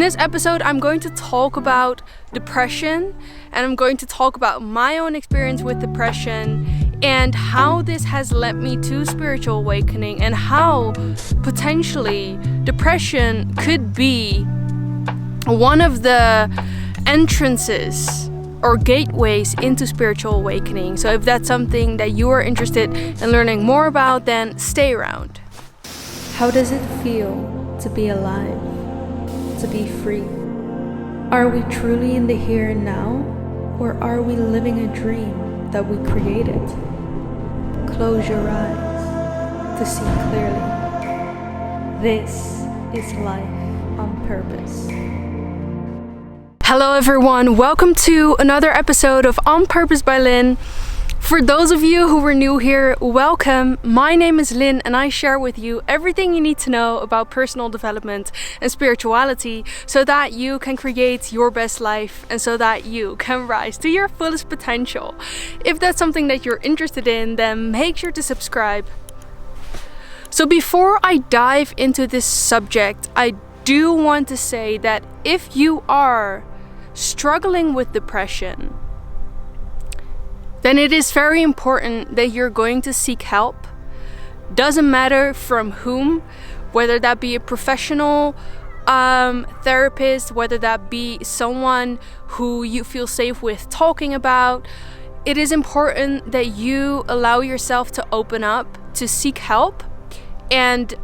this episode, I'm going to talk about depression, and I'm going to talk about my own experience with depression and how this has led me to spiritual awakening, and how potentially depression could be one of the entrances or gateways into spiritual awakening. So if that's something that you are interested in learning more about, then stay around. How does it feel to be alive, to be free? Are we truly in the here and now, or are we living a dream that we created? Close your eyes to see clearly. This is life on purpose. Hello everyone, welcome to another episode of On Purpose by Lynn. For those of you who were new here, welcome. My name is Lynn and I share with you everything you need to know about personal development and spirituality so that you can create your best life and so that you can rise to your fullest potential. If that's something that you're interested in, then make sure to subscribe. So before I dive into this subject, I do want to say that if you are struggling with depression, then it is very important that you're going to seek help. Doesn't matter from whom, whether that be a professional therapist, whether that be someone who you feel safe with talking about. It is important that you allow yourself to open up, to seek help, and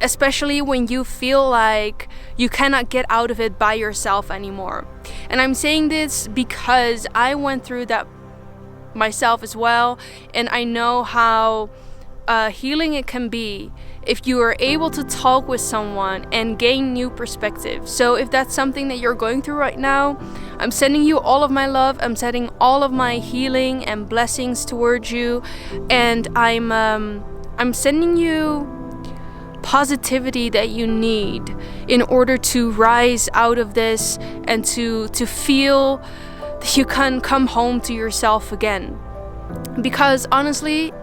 especially when you feel like you cannot get out of it by yourself anymore. And I'm saying this because I went through that myself as well, and I know how healing it can be if you are able to talk with someone and gain new perspective. So if that's something that you're going through right now, I'm sending you all of my love. I'm sending all of my healing and blessings towards you, and I'm sending you positivity that you need in order to rise out of this and to feel that you can come home to yourself again. Because honestly,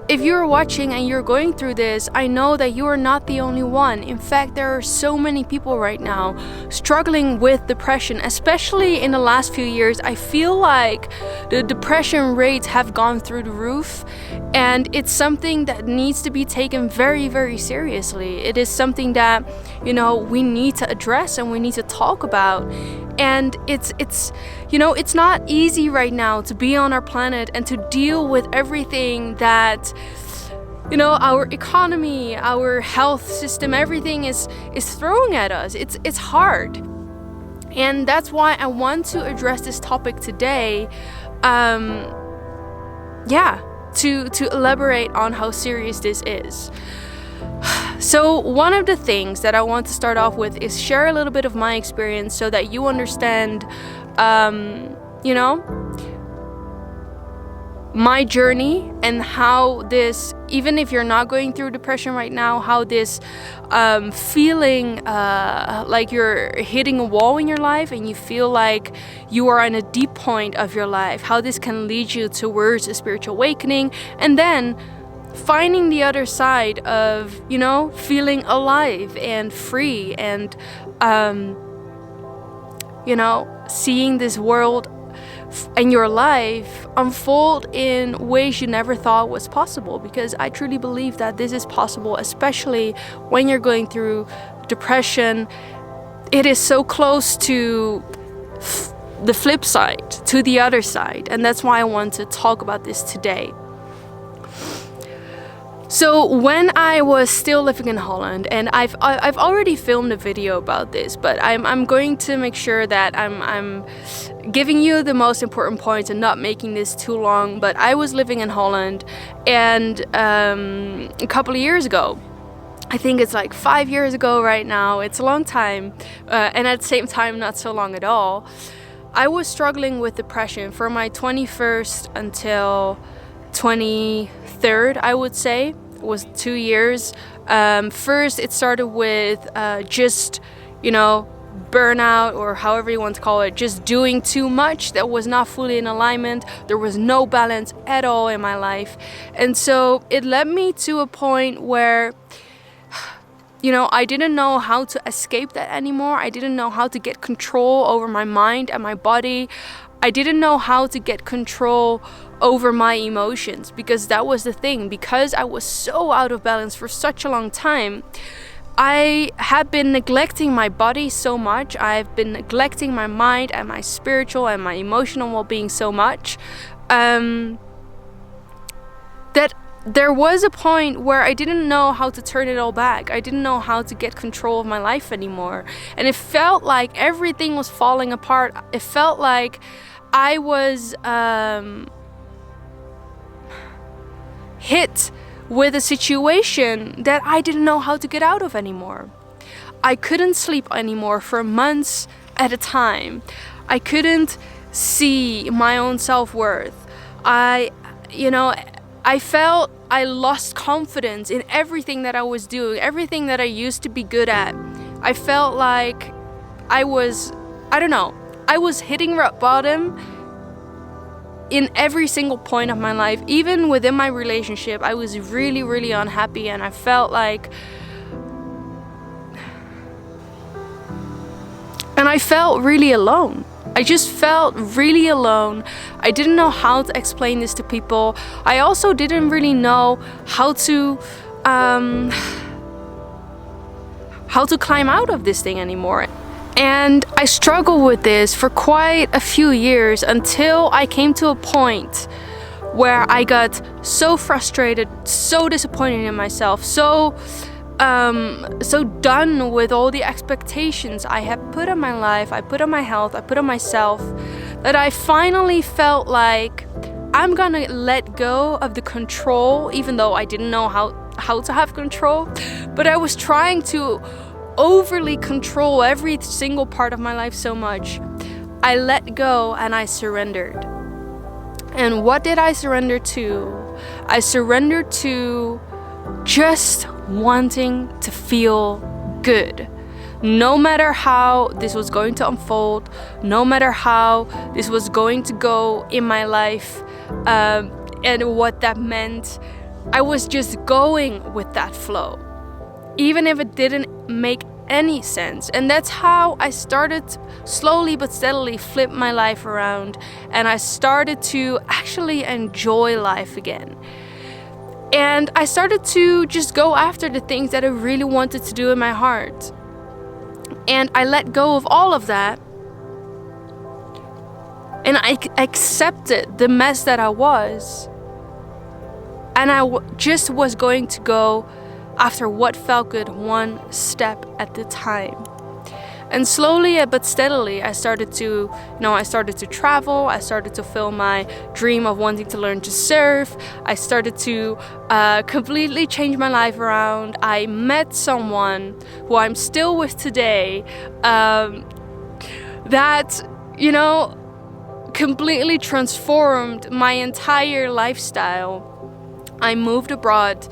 if you're watching and you're going through this, I know that you are not the only one. In fact, there are so many people right now struggling with depression, especially in the last few years. I feel like the depression rates have gone through the roof, and it's something that needs to be taken very, very seriously. It is something that, we need to address and we need to talk about. And it's not easy right now to be on our planet and to deal with everything that, our economy, our health system, everything is throwing at us. It's hard. And that's why I want to address this topic today. To elaborate on how serious this is. So one of the things that I want to start off with is share a little bit of my experience so that you understand, my journey and how this, even if you're not going through depression right now, how this feeling like you're hitting a wall in your life and you feel like you are in a deep point of your life, how this can lead you towards a spiritual awakening, and then finding the other side of, feeling alive and free and, seeing this world and your life unfold in ways you never thought was possible. Because I truly believe that this is possible, especially when you're going through depression. It is so close to the flip side, to the other side. And that's why I want to talk about this today. So when I was still living in Holland, and I've already filmed a video about this, but I'm going to make sure that I'm giving you the most important points and not making this too long. But I was living in Holland, and a couple of years ago, I think it's like 5 years ago right now, it's a long time, and at the same time not so long at all, I was struggling with depression for my 21st until 23rd, I would say. It was 2 years. First, it started with just, burnout, or however you want to call it, just doing too much that was not fully in alignment. There was no balance at all in my life. And so it led me to a point where I didn't know how to escape that anymore. I didn't know how to get control over my mind and my body. I didn't know how to get control over my emotions, because that was the thing. Because I was so out of balance for such a long time, I have been neglecting my body so much. I've been neglecting my mind and my spiritual and my emotional well-being so much, that there was a point where I didn't know how to turn it all back. I didn't know how to get control of my life anymore. And it felt like everything was falling apart. It felt like I was hit with a situation that I didn't know how to get out of anymore. I couldn't sleep anymore for months at a time. I couldn't see my own self-worth. I felt I lost confidence in everything that I was doing, everything that I used to be good at. I felt like I was hitting rock bottom in every single point of my life. Even within my relationship, I was really, really unhappy, and I felt like... And I felt really alone. I just felt really alone. I didn't know how to explain this to people. I also didn't really know how to climb out of this thing anymore. And I struggled with this for quite a few years, until I came to a point where I got so frustrated, so disappointed in myself, so done with all the expectations I had put on my life, I put on my health, I put on myself, that I finally felt like I'm gonna let go of the control, even though I didn't know how to have control. But I was trying to overly control every single part of my life so much. I let go and I surrendered. And what did I surrender to? I surrendered to just wanting to feel good. No matter how this was going to unfold, no matter how this was going to go in my life, and what that meant, I was just going with that flow, even if it didn't make any sense. And that's how I started slowly but steadily flip my life around, and I started to actually enjoy life again. And I started to just go after the things that I really wanted to do in my heart. And I let go of all of that. And I accepted the mess that I was. And I just was going to go after what felt good, one step at a time. And slowly but steadily, I started to travel. I started to fulfill my dream of wanting to learn to surf. I started to completely change my life around. I met someone who I'm still with today, that, completely transformed my entire lifestyle. I moved abroad.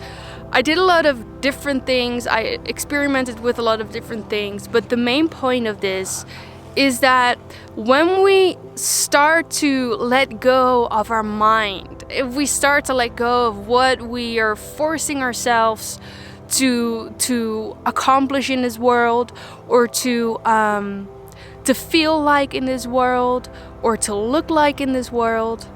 I did a lot of different things. I experimented with a lot of different things. But the main point of this is that when we start to let go of our mind, if we start to let go of what we are forcing ourselves to accomplish in this world, or to feel like in this world, or to look like in this world,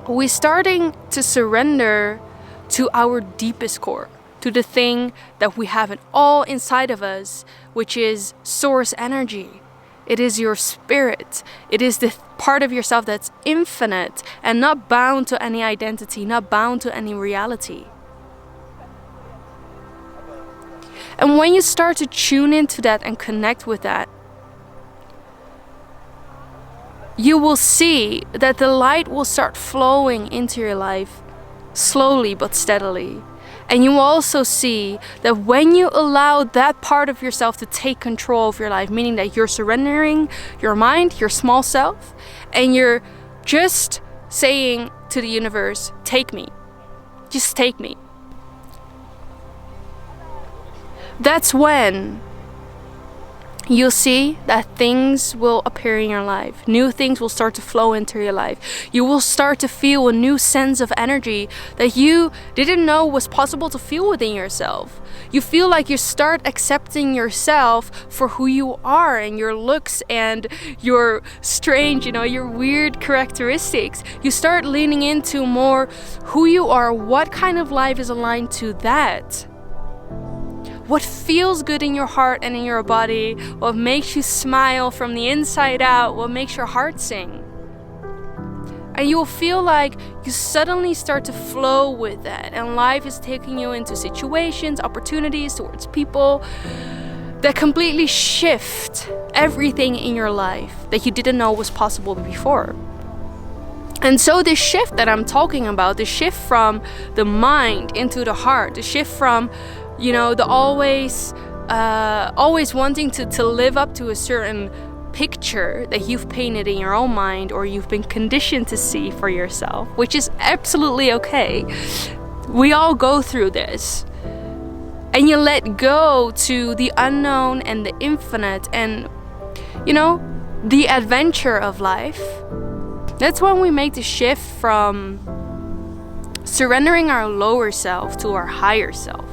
we're starting to surrender to our deepest core, to the thing that we have it all inside of us, which is source energy. It is your spirit. It is the part of yourself that's infinite and not bound to any identity, not bound to any reality. And when you start to tune into that and connect with that, you will see that the light will start flowing into your life slowly but steadily. And you will also see that when you allow that part of yourself to take control of your life, meaning that you're surrendering your mind, your small self, and you're just saying to the universe, take me, just take me. That's when you'll see that things will appear in your life. New things will start to flow into your life. You will start to feel a new sense of energy that you didn't know was possible to feel within yourself. You feel like you start accepting yourself for who you are and your looks and your strange, your weird characteristics. You start leaning into more who you are, what kind of life is aligned to that. What feels good in your heart and in your body, what makes you smile from the inside out, what makes your heart sing. And you will feel like you suddenly start to flow with that, and life is taking you into situations, opportunities, towards people that completely shift everything in your life that you didn't know was possible before. And so this shift that I'm talking about, the shift from the mind into the heart, the shift from the always wanting to live up to a certain picture that you've painted in your own mind or you've been conditioned to see for yourself, which is absolutely okay. We all go through this. And you let go to the unknown and the infinite and, the adventure of life. That's when we make the shift from surrendering our lower self to our higher self.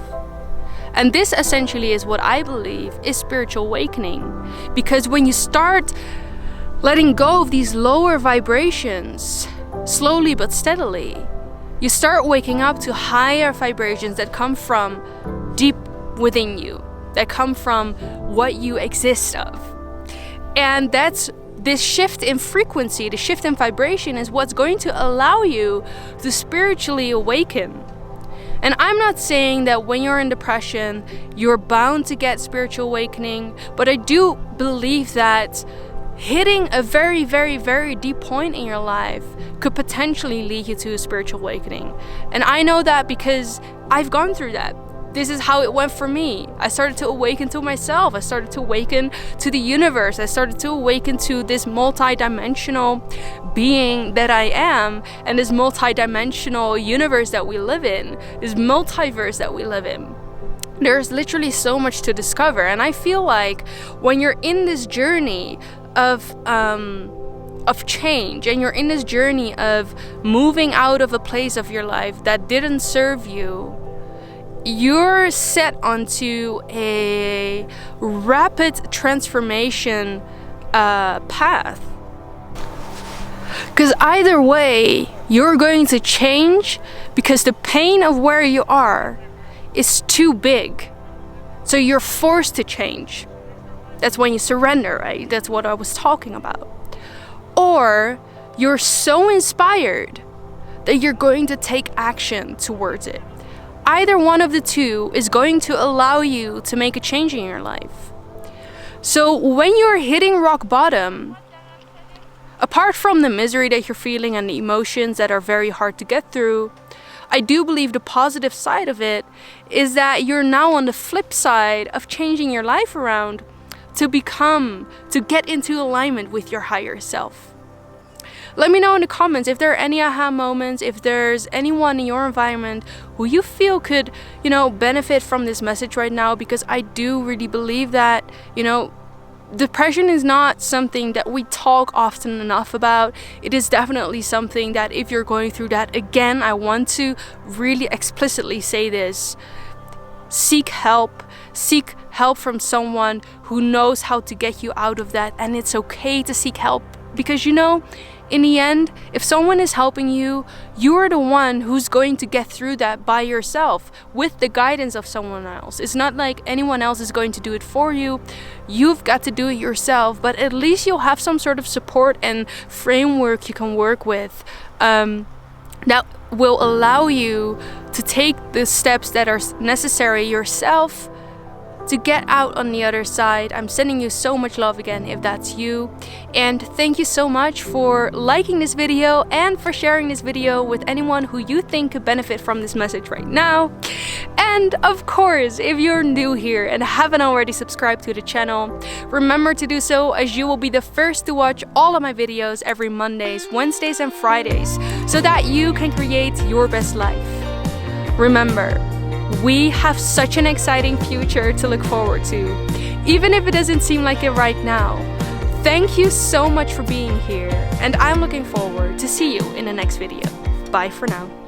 And this essentially is what I believe is spiritual awakening. Because when you start letting go of these lower vibrations, slowly but steadily, you start waking up to higher vibrations that come from deep within you, that come from what you exist of. And that's this shift in frequency, the shift in vibration is what's going to allow you to spiritually awaken. And I'm not saying that when you're in depression, you're bound to get spiritual awakening, but I do believe that hitting a very, very, very deep point in your life could potentially lead you to a spiritual awakening. And I know that because I've gone through that. This is how it went for me. I started to awaken to myself. I started to awaken to the universe. I started to awaken to this multi-dimensional being that I am, and this multi-dimensional universe that we live in, this multiverse that we live in. There's literally so much to discover, and I feel like when you're in this journey of change, and you're in this journey of moving out of a place of your life that didn't serve you, you're set onto a rapid transformation path. Because either way, you're going to change because the pain of where you are is too big. So you're forced to change. That's when you surrender, right? That's what I was talking about. Or you're so inspired that you're going to take action towards it. Either one of the two is going to allow you to make a change in your life. So when you're hitting rock bottom, apart from the misery that you're feeling and the emotions that are very hard to get through, I do believe the positive side of it is that you're now on the flip side of changing your life around to get into alignment with your higher self. Let me know in the comments if there are any aha moments, if there's anyone in your environment who you feel could, benefit from this message right now, because I do really believe that, depression is not something that we talk often enough about. It is definitely something that if you're going through that, again, I want to really explicitly say this. Seek help. Seek help from someone who knows how to get you out of that. And it's okay to seek help because, in the end, if someone is helping you, you're the one who's going to get through that by yourself with the guidance of someone else. It's not like anyone else is going to do it for you. You've got to do it yourself, but at least you'll have some sort of support and framework you can work with that will allow you to take the steps that are necessary yourself to get out on the other side. I'm sending you so much love again if that's you. And thank you so much for liking this video and for sharing this video with anyone who you think could benefit from this message right now. And of course, if you're new here and haven't already subscribed to the channel, remember to do so, as you will be the first to watch all of my videos every Mondays, Wednesdays and Fridays, so that you can create your best life. Remember, we have such an exciting future to look forward to. even if it doesn't seem like it right now. Thank you so much for being here, and I'm looking forward to see you in the next video. Bye for now.